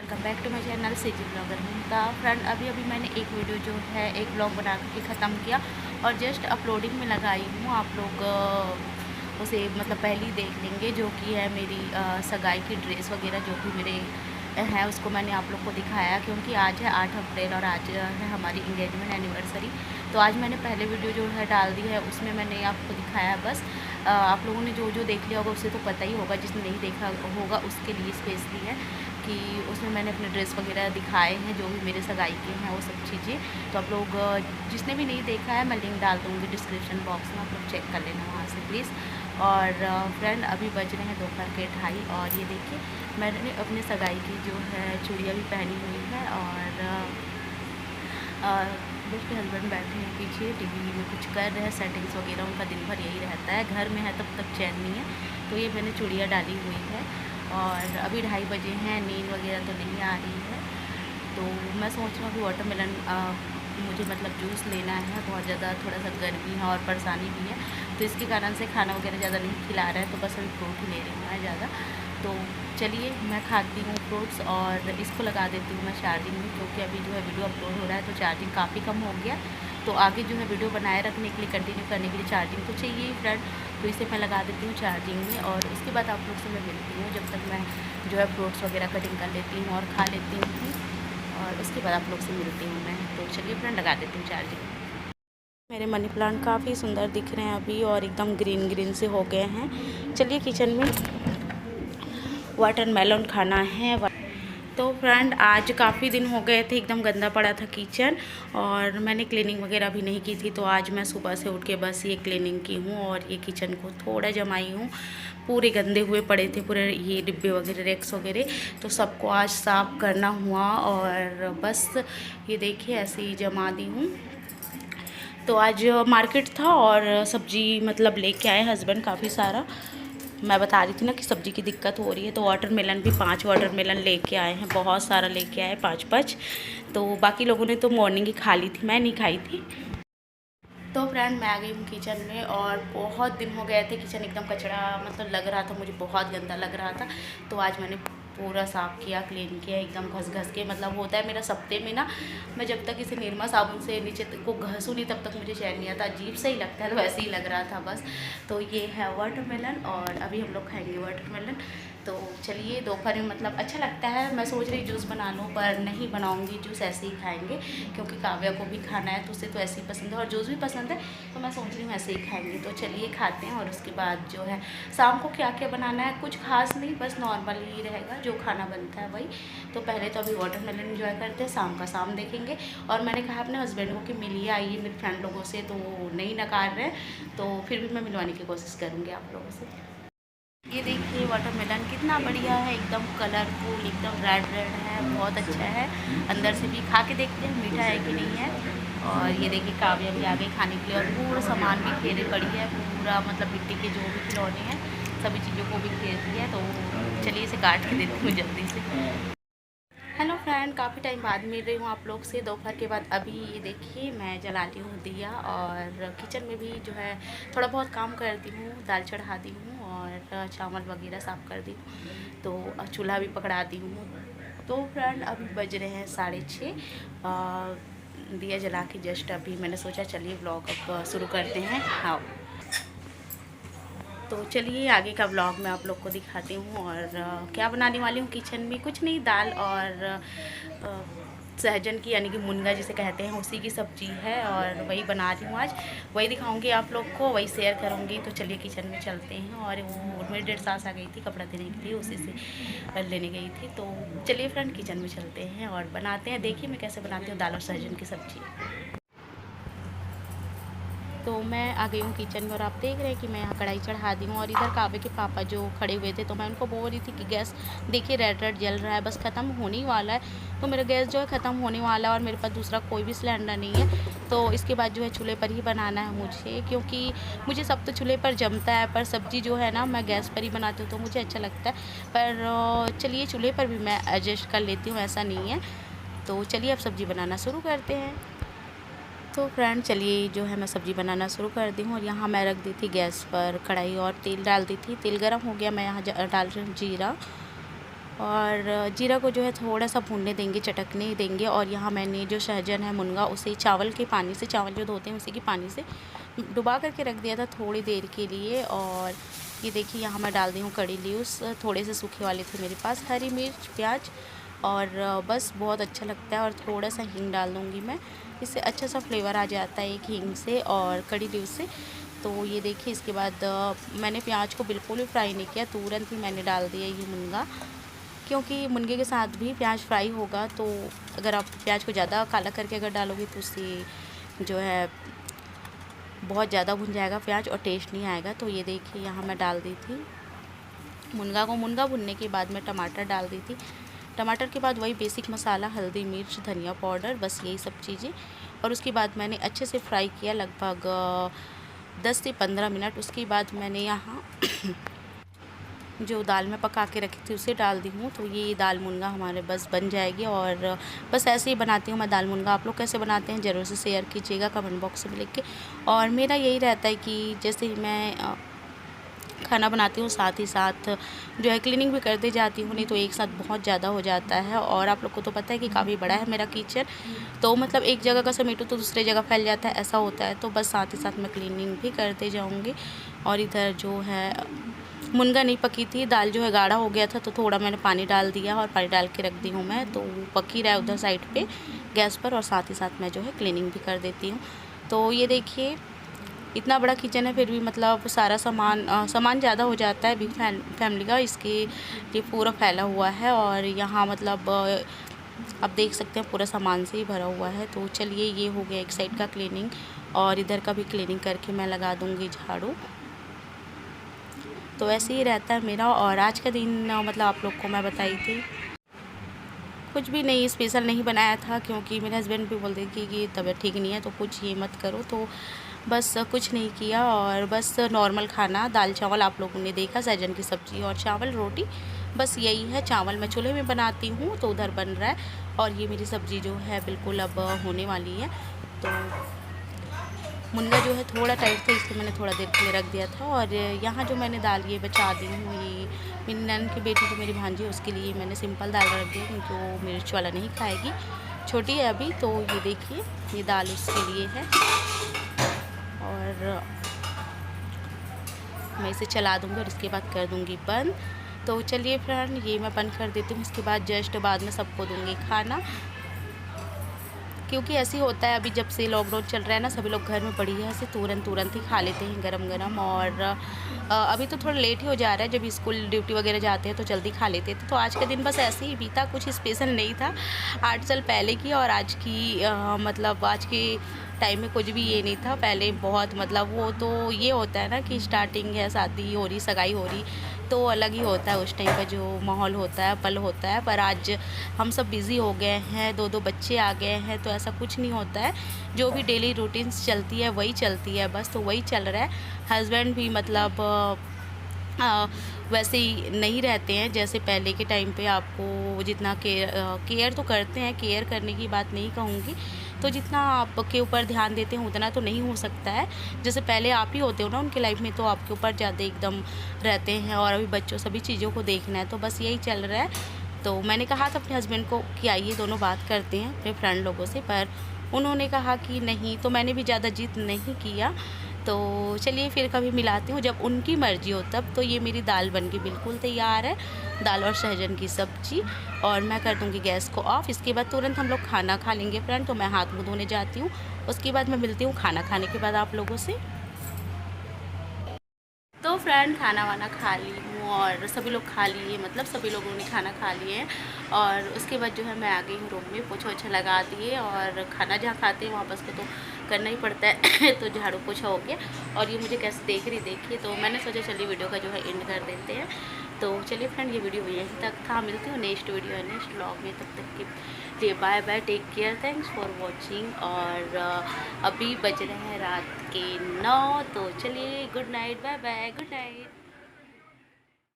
Welcome back to my channel CG blogger Mumta. Friend अभी मैंने एक वीडियो जो है एक ब्लॉग बना के ख़त्म किया और जस्ट अपलोडिंग में लगाई हूँ। आप लोग उसे मतलब पहले ही देख लेंगे, जो कि है मेरी सगाई की ड्रेस वगैरह जो भी मेरे है उसको मैंने आप लोग को दिखाया, क्योंकि आज है 8 अप्रैल और आज है हमारी इंगेजमेंट एनिवर्सरी। तो आज मैंने पहले वीडियो जो है डाल दी है, उसमें मैंने आपको दिखाया। बस आप लोगों ने जो देख लिया होगा उससे तो पता ही होगा, जिसने नहीं देखा होगा उसके लिए स्पेशली है कि उसमें मैंने अपने ड्रेस वगैरह दिखाए हैं जो भी मेरे सगाई के हैं वो सब चीज़ें। तो आप लोग जिसने भी नहीं देखा है मैं लिंक डाल दूँगी डिस्क्रिप्शन बॉक्स में, आप लोग चेक कर लेना वहाँ से प्लीज़। और फ्रेंड अभी बज रहे हैं दोपहर के 2:30 और ये देखिए मैंने अपने सगाई की जो है चूड़ियाँ भी पहनी हुई है और उसके हस्बैंड बैठे हैं पीछे टीवी में कुछ कर रहे हैं, सेटिंग्स वगैरह उनका दिन भर यही रहता है। घर में है तब तक चैन नहीं है, तो ये मैंने चूड़ियाँ डाली हुई है और अभी 2:30 बजे हैं, नींद वगैरह तो नहीं आ रही है। तो मैं सोच रहा हूँ कि वाटरमेलन मुझे मतलब जूस लेना है, बहुत ज़्यादा थोड़ा सा गर्मी है और परेशानी भी है, तो इसके कारण से खाना वगैरह ज़्यादा नहीं खिला रहा है, तो बस अभी फ्रूट ही ले रही हूँ मैं ज़्यादा। तो चलिए मैं खाती हूँ फ्रूट्स और इसको लगा देती हूँ मैं चार्जिंग में, क्योंकि अभी जो है वीडियो अपलोड हो रहा है तो चार्जिंग काफ़ी कम हो गया। तो आगे जो है वीडियो बनाए रखने के लिए, कंटिन्यू करने के लिए चार्जिंग तो चाहिए फ्रेंड। तो इसे मैं लगा देती हूँ चार्जिंग में और उसके बाद आप लोग से मैं मिलती हूँ जब तक मैं जो है फ्रूट्स वगैरह कटिंग कर लेती हूँ और खा लेती हूँ, और उसके बाद आप लोग से मिलती हूँ मैं। तो चलिए फ्रेंड लगा देती हूँ चार्जिंग। मेरे मनी प्लांट काफ़ी सुंदर दिख रहे हैं अभी और एकदम ग्रीन ग्रीन से हो गए हैं। चलिए किचन में वाटरमेलन खाना है। तो फ्रेंड आज काफ़ी दिन हो गए थे, एकदम गंदा पड़ा था किचन और मैंने क्लीनिंग वगैरह भी नहीं की थी। तो आज मैं सुबह से उठ के बस ये क्लीनिंग की हूँ और ये किचन को थोड़ा जमाई हूँ। पूरे गंदे हुए पड़े थे पूरे ये डिब्बे वगैरह रेक्स वगैरह, तो सबको आज साफ़ करना हुआ और बस ये देखिए ऐसे ही जमा दी हूँ। तो आज मार्केट था और सब्ज़ी मतलब लेके आए हस्बैंड काफ़ी सारा। मैं बता रही थी ना कि सब्ज़ी की दिक्कत हो रही है, तो वाटरमेलन भी 5 वाटरमेलन लेके आए हैं, बहुत सारा लेके आए 5-5। तो बाकी लोगों ने तो मॉर्निंग ही खा ली थी, मैं नहीं खाई थी। तो फ्रेंड मैं आ गई हूँ किचन में और बहुत दिन हो गए थे, किचन एकदम कचरा मतलब लग रहा था, मुझे बहुत गंदा लग रहा था। तो आज मैंने पूरा साफ़ किया, क्लीन किया एकदम घस घस के। मतलब होता है मेरा सप्ते में ना, मैं जब तक इसे निरमा साबुन से नीचे को घसूँ नहीं तब तक मुझे चैन नहीं आता, अजीब सा ही लगता है, तो वैसे ही लग रहा था बस। तो ये है वाटरमेलन और अभी हम लोग खाएंगे वाटरमेलन। तो चलिए दोपहर में मतलब अच्छा लगता है, मैं सोच रही जूस बना लूँ पर नहीं बनाऊँगी जूस, ऐसे ही खाएँगे क्योंकि काव्या को भी खाना है तो उसे तो ऐसे ही पसंद है और जूस भी पसंद है, तो मैं सोच रही हूँ ऐसे ही खाएँगे। तो चलिए खाते हैं और उसके बाद जो है शाम को क्या क्या बनाना है कुछ खास नहीं, बस नॉर्मल ही रहेगा जो खाना बनता है वही। तो पहले तो अभी वाटरमेलन एंजॉय करते हैं, शाम का शाम देखेंगे। और मैंने कहा अपने हस्बैंड को कि मिलिए आइए मेरे फ्रेंड लोगों से, तो वो नहीं नकार रहे, तो फिर भी मैं मिलवाने की कोशिश करूँगी आप लोगों से। ये देखिए वाटरमेलन कितना बढ़िया है, एकदम कलरफुल, एकदम रेड रेड है, बहुत अच्छा है। अंदर से भी खा के देखते हैं मीठा है कि नहीं है। और ये देखिए काव्या भी आ गई खाने के लिए और पूरा सामान भी घेरे पड़ी है, पूरा मतलब मिट्टी के जो भी खिलौने हैं सभी चीज़ों को भी घेर दिया है। तो चलिए इसे काट के देती हूँ जल्दी से। हेलो फ्रेंड, काफ़ी टाइम बाद मिल रही हूँ आप लोग से दोपहर के बाद। अभी ये देखिए मैं जलाती हूँ दिया और किचन में भी जो है थोड़ा बहुत काम करती हूँ, दाल चढ़ा दी हूँ और चावल वगैरह साफ़ कर दी हूँ, तो चूल्हा भी पकड़ा दी हूँ। तो फ्रेंड अभी बज रहे हैं 6:30, दिया जला के जस्ट अभी मैंने सोचा चलिए ब्लॉग अब शुरू करते हैं। हाँ तो चलिए आगे का व्लॉग मैं आप लोग को दिखाती हूँ। और क्या बनाने वाली हूँ किचन में, कुछ नहीं, दाल और सहजन की यानी कि मुनगा जिसे कहते हैं उसी की सब्ज़ी है और वही बना रही हूँ आज, वही दिखाऊंगी आप लोग को, वही शेयर करूँगी। तो चलिए किचन में चलते हैं। और वो मेरी डेढ़ सास आ गई थी कपड़ा देने के लिए, उसी से लेने गई थी। तो चलिए फ्रेंड किचन में चलते हैं और बनाते हैं। देखिए मैं कैसे बनाती हूँ दाल और सहजन की सब्ज़ी। तो मैं आ गई हूँ किचन में और आप देख रहे हैं कि मैं यहाँ कढ़ाई चढ़ा दी हूँ। और इधर काव्य के पापा जो खड़े हुए थे, तो मैं उनको बोल रही थी कि गैस देखिए रेड रेड जल रहा है, बस ख़त्म होने ही वाला है। तो मेरा गैस जो है ख़त्म होने वाला है और मेरे पास दूसरा कोई भी सिलेंडर नहीं है, तो इसके बाद जो है चूल्हे पर ही बनाना है मुझे, क्योंकि मुझे सब तो चूल्हे पर जमता है, पर सब्ज़ी जो है ना मैं गैस पर ही बनाती हूँ तो मुझे अच्छा लगता है। पर चलिए चूल्हे पर भी मैं एडजस्ट कर लेती हूँ, ऐसा नहीं है। तो चलिए अब सब्ज़ी बनाना शुरू करते हैं। तो फ्रेंड चलिए जो है मैं सब्ज़ी बनाना शुरू कर दी हूँ। और यहाँ मैं रख दी थी गैस पर कढ़ाई और तेल डाल दी थी, तेल गर्म हो गया, मैं यहाँ डाल रही हूँ जीरा और जीरा को जो है थोड़ा सा भूनने देंगे, चटकने देंगे। और यहाँ मैंने जो सहजन है मुनगा, उसे चावल के पानी से, चावल जो धोते हैं उसी के पानी से डुबा करके रख दिया था थोड़ी देर के लिए। और ये देखिए यहाँ मैं डाल दी हूँ कड़ी लीव्स, थोड़े से सूखे वाले थे मेरे पास, हरी मिर्च, प्याज, और बस बहुत अच्छा लगता है। और थोड़ा सा हींग डाल दूँगी मैं, इससे अच्छा सा फ्लेवर आ जाता है एक हींग से और कड़ी लीव से। तो ये देखिए इसके बाद मैंने प्याज को बिल्कुल भी फ्राई नहीं किया, तुरंत ही मैंने डाल दिया ये मुनगा, क्योंकि मुनगे के साथ भी प्याज फ्राई होगा। तो अगर आप प्याज को ज़्यादा काला करके अगर डालोगे तो उससे जो है बहुत ज़्यादा भुन जाएगा प्याज और टेस्ट नहीं आएगा। तो ये देखिए यहाँ मैं डाल दी थी मुनगा को। मुनगा भुनने के बाद मैं टमाटर डाल दी थी, टमाटर के बाद वही बेसिक मसाला, हल्दी, मिर्च, धनिया पाउडर, बस यही सब चीज़ें। और उसके बाद मैंने अच्छे से फ्राई किया लगभग 10 से 15 मिनट। उसके बाद मैंने यहाँ जो दाल में पका के रखी थी उसे डाल दी हूँ। तो ये दाल मुनगा हमारे बस बन जाएगी। और बस ऐसे ही बनाती हूँ मैं दाल मुनगा। आप लोग कैसे बनाते हैं ज़रूर से शेयर कीजिएगा कमेंट बॉक्स में लिख के। और मेरा यही रहता है कि जैसे मैं खाना बनाती हूँ साथ ही साथ जो है क्लीनिंग भी करते जाती हूँ, नहीं तो एक साथ बहुत ज़्यादा हो जाता है। और आप लोग को तो पता है कि काफ़ी बड़ा है मेरा किचन, तो मतलब एक जगह का समेटो तो दूसरे जगह फैल जाता है, ऐसा होता है। तो बस साथ ही साथ मैं क्लीनिंग भी करते जाऊँगी। और इधर जो है मुनगा नहीं पकी थी, दाल जो है गाढ़ा हो गया था, तो थोड़ा मैंने पानी डाल दिया और पानी डाल के रख दी हूँ मैं। तो पकी रहा है उधर साइड पे गैस पर, और साथ ही साथ मैं जो है क्लीनिंग भी कर देती हूँ। तो ये देखिए इतना बड़ा किचन है फिर भी मतलब सारा सामान ज़्यादा हो जाता है बिग फैमिली का, इसके लिए पूरा फैला हुआ है। और यहाँ मतलब आप देख सकते हैं पूरा सामान से ही भरा हुआ है। तो चलिए ये हो गया एक साइड का क्लीनिंग, और इधर का भी क्लीनिंग करके मैं लगा दूँगी झाड़ू। तो ऐसे ही रहता है मेरा। और आज का दिन मतलब आप लोग को मैं बताई थी, कुछ भी नहीं स्पेशल नहीं बनाया था, क्योंकि मेरे हस्बैंड भी बोलते कि तबीयत ठीक नहीं है तो कुछ ये मत करो, तो बस कुछ नहीं किया। और बस नॉर्मल खाना, दाल चावल आप लोगों ने देखा, सहजन की सब्ज़ी और चावल रोटी, बस यही है। चावल मैं चूल्हे में बनाती हूँ तो उधर बन रहा है, और ये मेरी सब्ज़ी जो है बिल्कुल अब होने वाली है। तो मुनगा जो है थोड़ा टाइट था, इसलिए मैंने थोड़ा देर के लिए रख दिया था। और यहाँ जो मैंने दाल ये बचा दी हूँ, ये मेरी नैन की बेटी जो मेरी भांजी है उसके लिए मैंने सिंपल दाल रख दी, क्योंकि वो मिर्च वाला नहीं खाएगी, छोटी है अभी। तो ये देखिए ये दाल उसके लिए है, और मैं इसे चला दूँगी और इसके बाद कर दूँगी बंद। तो चलिए फ्रेंड ये मैं बंद कर देती हूँ, इसके बाद जस्ट बाद में सबको दूँगी खाना, क्योंकि ऐसे ही होता है। अभी जब से लॉकडाउन चल रहा है ना, सभी लोग घर में पड़ी है, ऐसे तुरंत ही खा लेते हैं गरम गरम। और अभी तो थोड़ा लेट ही हो जा रहा है, जब स्कूल ड्यूटी वगैरह जाते हैं तो जल्दी खा लेते थे। तो आज का दिन बस ऐसे ही बीता, कुछ स्पेशल नहीं था। 8 साल पहले की और आज की मतलब आज के टाइम में कुछ भी ये नहीं था। पहले बहुत मतलब वो तो ये होता है ना कि स्टार्टिंग है, शादी हो रही, सगाई हो रही, तो अलग ही होता है उस टाइम का जो माहौल होता है, पल होता है। पर आज हम सब बिज़ी हो गए हैं, 2 बच्चे आ गए हैं, तो ऐसा कुछ नहीं होता है। जो भी डेली रूटीन्स चलती है वही चलती है, बस तो वही चल रहा है। हस्बैंड भी मतलब वैसे ही नहीं रहते हैं जैसे पहले के टाइम पे। आपको जितना केयर तो करते हैं, केयर करने की बात नहीं कहूँगी, तो जितना आपके ऊपर ध्यान देते हैं उतना तो नहीं हो सकता है। जैसे पहले आप ही होते हो ना उनकी लाइफ में, तो आपके ऊपर ज़्यादा एकदम रहते हैं, और अभी बच्चों सभी चीज़ों को देखना है, तो बस यही चल रहा है। तो मैंने कहा था अपने हस्बैंड को कि आइए दोनों बात करते हैं अपने फ्रेंड लोगों से, पर उन्होंने कहा कि नहीं, तो मैंने भी ज़्यादा जिद नहीं किया। तो चलिए फिर कभी मिलाती हूँ जब उनकी मर्ज़ी हो तब। तो ये मेरी दाल बन के बिल्कुल तैयार है, दाल और सहजन की सब्ज़ी। और मैं कर दूँगी गैस को ऑफ़, इसके बाद तुरंत हम लोग खाना खा लेंगे फ्रेंड। तो मैं हाथ मुँह धोने जाती हूँ, उसके बाद मैं मिलती हूँ खाना खाने के बाद आप लोगों से। तो फ्रेंड खाना वाना खा ली हूँ और सभी लोग खा लिए, मतलब सभी लोगों ने खाना खा लिए हैं। और उसके बाद जो है मैं आ गई हूँ रूम में, पोछा ओछा लगा दिए। और खाना जहाँ खाते हैं वहाँ बस को तो करना ही पड़ता है तो झाड़ू पोछा हो गया। और ये मुझे कैसे देख रही देखिए, तो मैंने सोचा चलिए वीडियो का जो है एंड कर देते हैं। तो चलिए फ्रेंड ये वीडियो यहीं तक था, मिलती हूँ नेक्स्ट वीडियो है नेक्स्ट व्लॉग में। तब तक के लिए bye bye, take care, thanks for watching. और अभी बज रहे हैं रात के 9, तो चलिए good night, bye bye, good night.